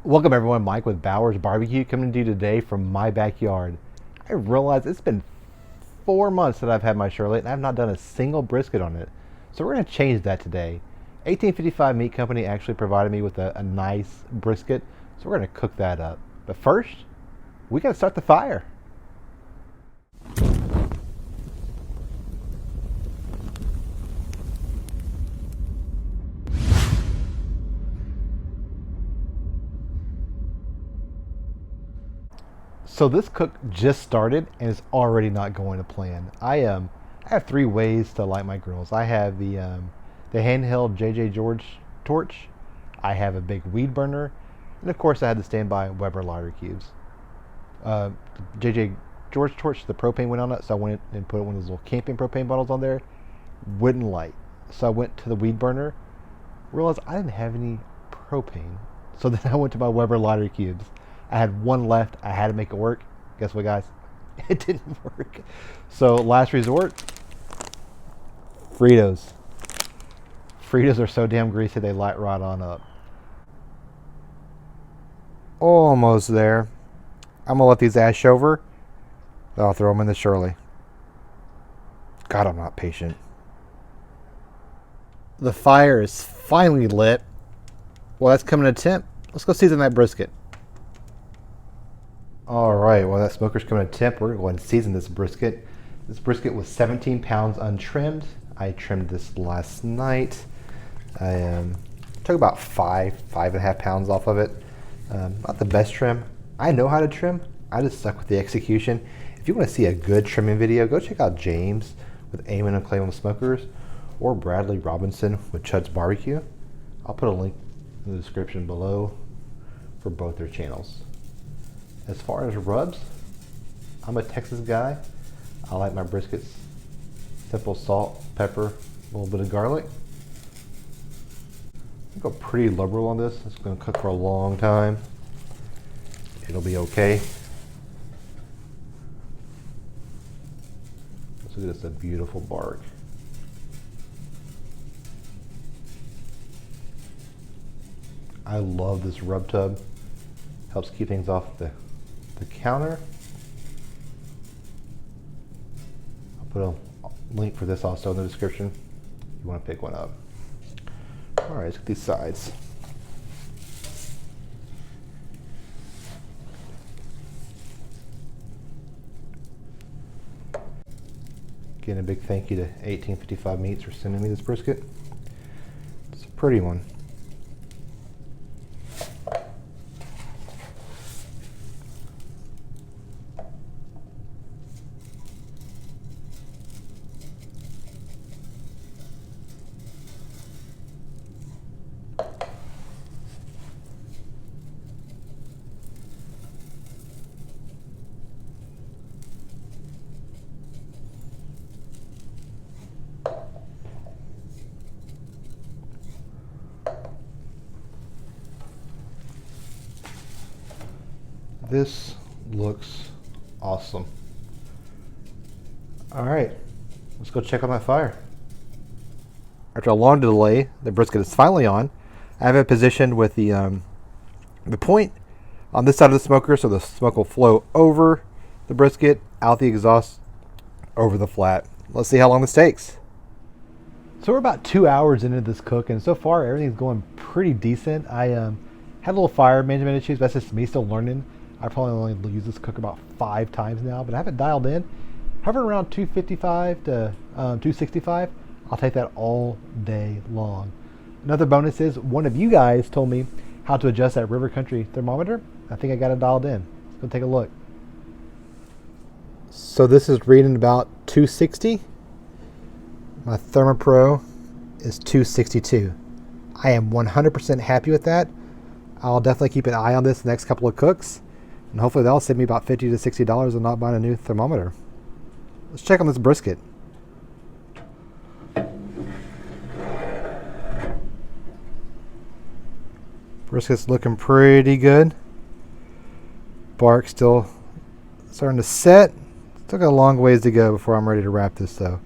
Welcome everyone, Mike with Bowers Barbecue coming to you today from my backyard. I realize it's been 4 months that I've had my Shirley and I've not done a single brisket on it. So we're going to change that today. 1855 Meat Company actually provided me with a nice brisket, so we're going to cook that up. But first, we got to start the fire. So this cook just started and it's already not going to plan. I have three ways to light my grills. I have the handheld JJ George torch. I have a big weed burner, and of course I had the standby Weber lighter cubes. JJ George torch, the propane went on it, so I went and put one of those little camping propane bottles on there. Wouldn't light, so I went to the weed burner. Realized I didn't have any propane, so then I went to my Weber lighter cubes. I had one left. I had to make it work. Guess what, guys? It didn't work. So last resort, Fritos. Fritos are so damn greasy they light right on up. Almost there. I'm gonna let these ash over. I'll throw them in the Shirley. God, I'm not patient. The fire is finally lit. Well, that's coming to temp. Let's go season that brisket. Alright, well that smoker's coming to temp. We're going to go ahead and season this brisket. This brisket was 17 pounds untrimmed. I trimmed this last night. I took about 5.5 pounds off of it. Not the best trim. I know how to trim. I just suck with the execution. If you want to see a good trimming video, go check out James with Amen and Claymore Smokers or Bradley Robinson with Chud's Barbecue. I'll put a link in the description below for both their channels. As far as rubs, I'm a Texas guy. I like my briskets simple: salt, pepper, a little bit of garlic. I go pretty liberal on this. It's going to cook for a long time. It'll be okay. Let's look at this, a beautiful bark. I love this rub tub. Helps keep things off the counter. I'll put a link for this also in the description if you want to pick one up. All right, let's get these sides. Again, a big thank you to 1855 Meats for sending me this brisket. It's a pretty one. This looks awesome. All right, let's go check on that fire. After a long delay, the brisket is finally on. I have it positioned with the point on this side of the smoker, so the smoke will flow over the brisket, out the exhaust, over the flat. Let's see how long this takes. So we're about 2 hours into this cook, and so far everything's going pretty decent. I had a little fire management issues, but that's just me still learning. I probably only used this cooker about 5 times now, but I haven't dialed in. Hovering around 255 to 265. I'll take that all day long. Another bonus is one of you guys told me how to adjust that River Country thermometer. I think I got it dialed in. Let's go take a look. So this is reading about 260. My ThermoPro is 262. I am 100% happy with that. I'll definitely keep an eye on this the next couple of cooks, and hopefully that'll save me about $50 to $60 on not buying a new thermometer. Let's check on this brisket. Brisket's looking pretty good. Bark still starting to set. Still got a long ways to go before I'm ready to wrap this though.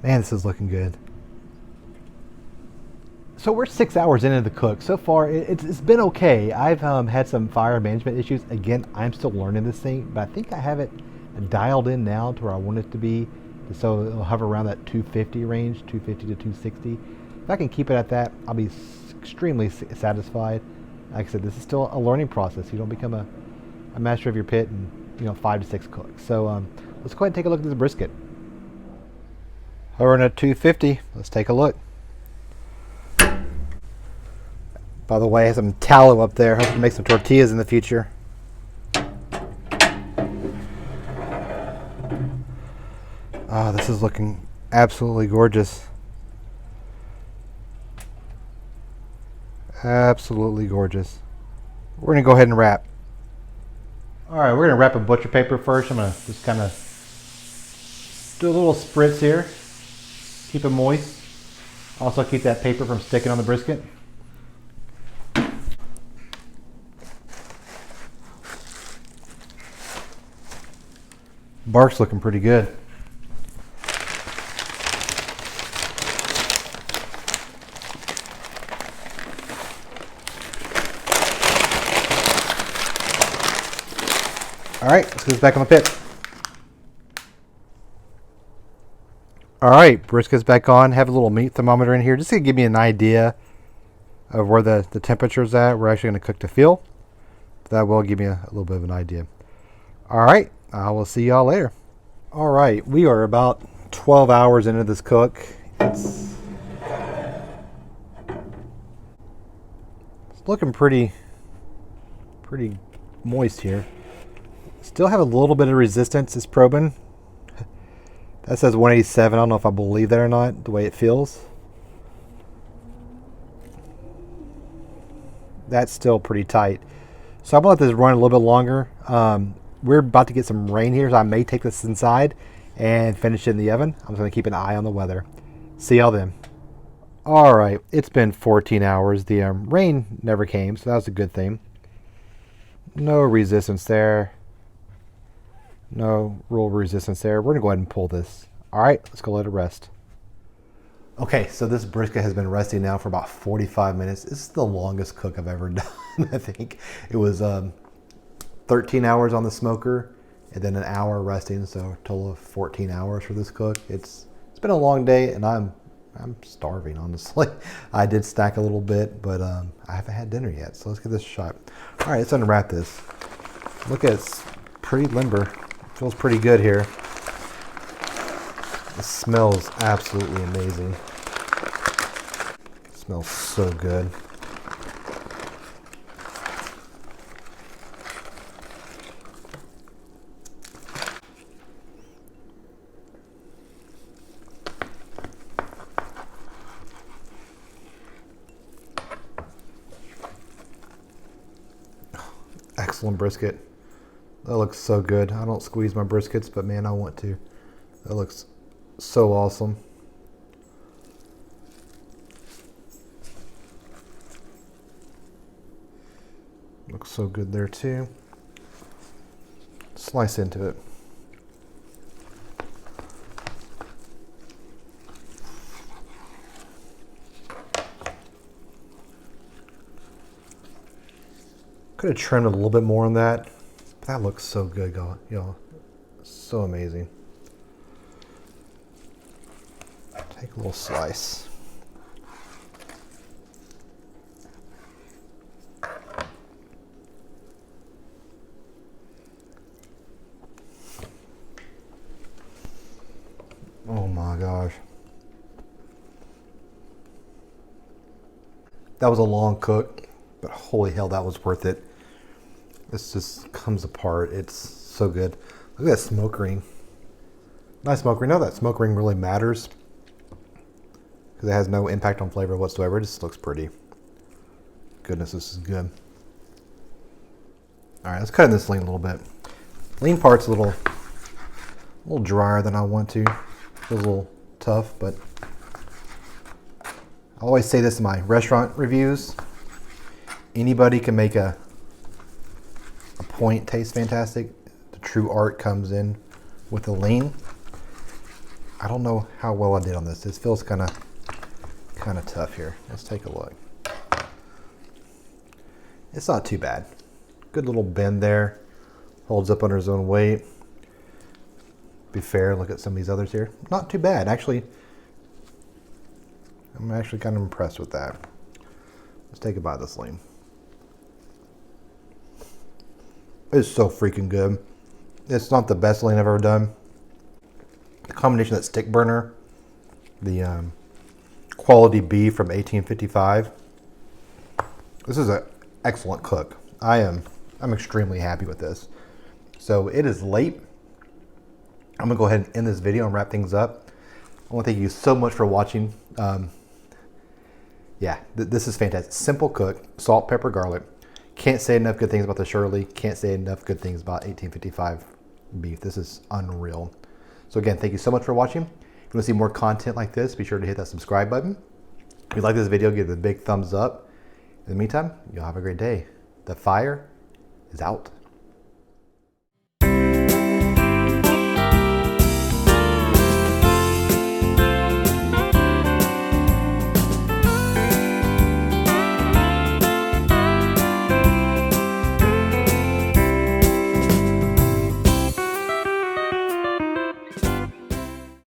Man, this is looking good. So we're 6 hours into the cook. So far, it's been okay. I've had some fire management issues. Again, I'm still learning this thing, but I think I have it dialed in now to where I want it to be. So it'll hover around that 250 range, 250 to 260. If I can keep it at that, I'll be extremely satisfied. Like I said, this is still a learning process. You don't become a master of your pit in 5 to 6 cooks. So let's go ahead and take a look at this brisket. Hovering at 250. Let's take a look. By the way, I have some tallow up there. Hope to make some tortillas in the future. Oh, this is looking absolutely gorgeous. Absolutely gorgeous. We're going to go ahead and wrap. All right, we're going to wrap in butcher paper first. I'm going to just kind of do a little spritz here. Keep it moist. Also keep that paper from sticking on the brisket. Bark's looking pretty good. All right, let's get this back on the pit. All right, brisket's back on. Have a little meat thermometer in here just to give me an idea of where the temperature's at. We're actually going to cook to feel. That will give me a little bit of an idea. All right, I will see y'all later. All right, we are about 12 hours into this cook. It's looking pretty moist here. Still have a little bit of resistance. It's probing. That says 187. I don't know if I believe that or not, the way it feels. That's still pretty tight. So I'm going to let this run a little bit longer. We're about to get some rain here, so I may take this inside and finish it in the oven. I'm just going to keep an eye on the weather. See y'all then. All right, it's been 14 hours. The rain never came, so that was a good thing. No resistance there. No real resistance there. We're going to go ahead and pull this. All right, let's go let it rest. Okay, so this brisket has been resting now for about 45 minutes. This is the longest cook I've ever done, I think. It was 13 hours on the smoker and then an hour resting, so a total of 14 hours for this cook. It's been a long day, and I'm starving, honestly. I did stack a little bit, but I haven't had dinner yet, so let's give this a shot. All right, let's unwrap this. Look at it, it's pretty limber. Feels pretty good here. It smells absolutely amazing. It smells so good. Excellent brisket. That looks so good. I don't squeeze my briskets, but man, I want to. That looks so awesome. Looks so good there too. Slice into it. Could have trimmed a little bit more on that. That looks so good, y'all. So amazing. Take a little slice. Oh my gosh. That was a long cook, but holy hell, that was worth it. This just comes apart. It's so good. Look at that smoke ring. Nice smoke ring. No, that smoke ring really matters because it has no impact on flavor whatsoever. It just looks pretty. Goodness, this is good. All right, let's cut in this lean a little bit. Lean part's a little drier than I want to. Feels a little tough, but I always say this in my restaurant reviews. Anybody can make a point taste fantastic. The true art comes in with the lean. I don't know how well I did on this. This feels kind of kind of tough here. Let's take a look. It's not too bad. Good little bend there. Holds up under his own weight. Be fair, look at some of these others here. Not too bad, actually. I'm actually kind of impressed with that. Let's take a bite of this lean. It's so freaking good. It's not the best lean I've ever done. The combination of that stick burner, the quality beef from 1855. This is an excellent cook. I'm extremely happy with this. So it is late. I'm gonna go ahead and end this video and wrap things up. I want to thank you so much for watching. Yeah, this is fantastic. Simple cook, salt, pepper, garlic. Can't say enough good things about the Shirley. Can't say enough good things about 1855 beef. This is unreal. So again, thank you so much for watching. If you want to see more content like this, be sure to hit that subscribe button. If you like this video, give it a big thumbs up. In the meantime, you'll have a great day. The fire is out.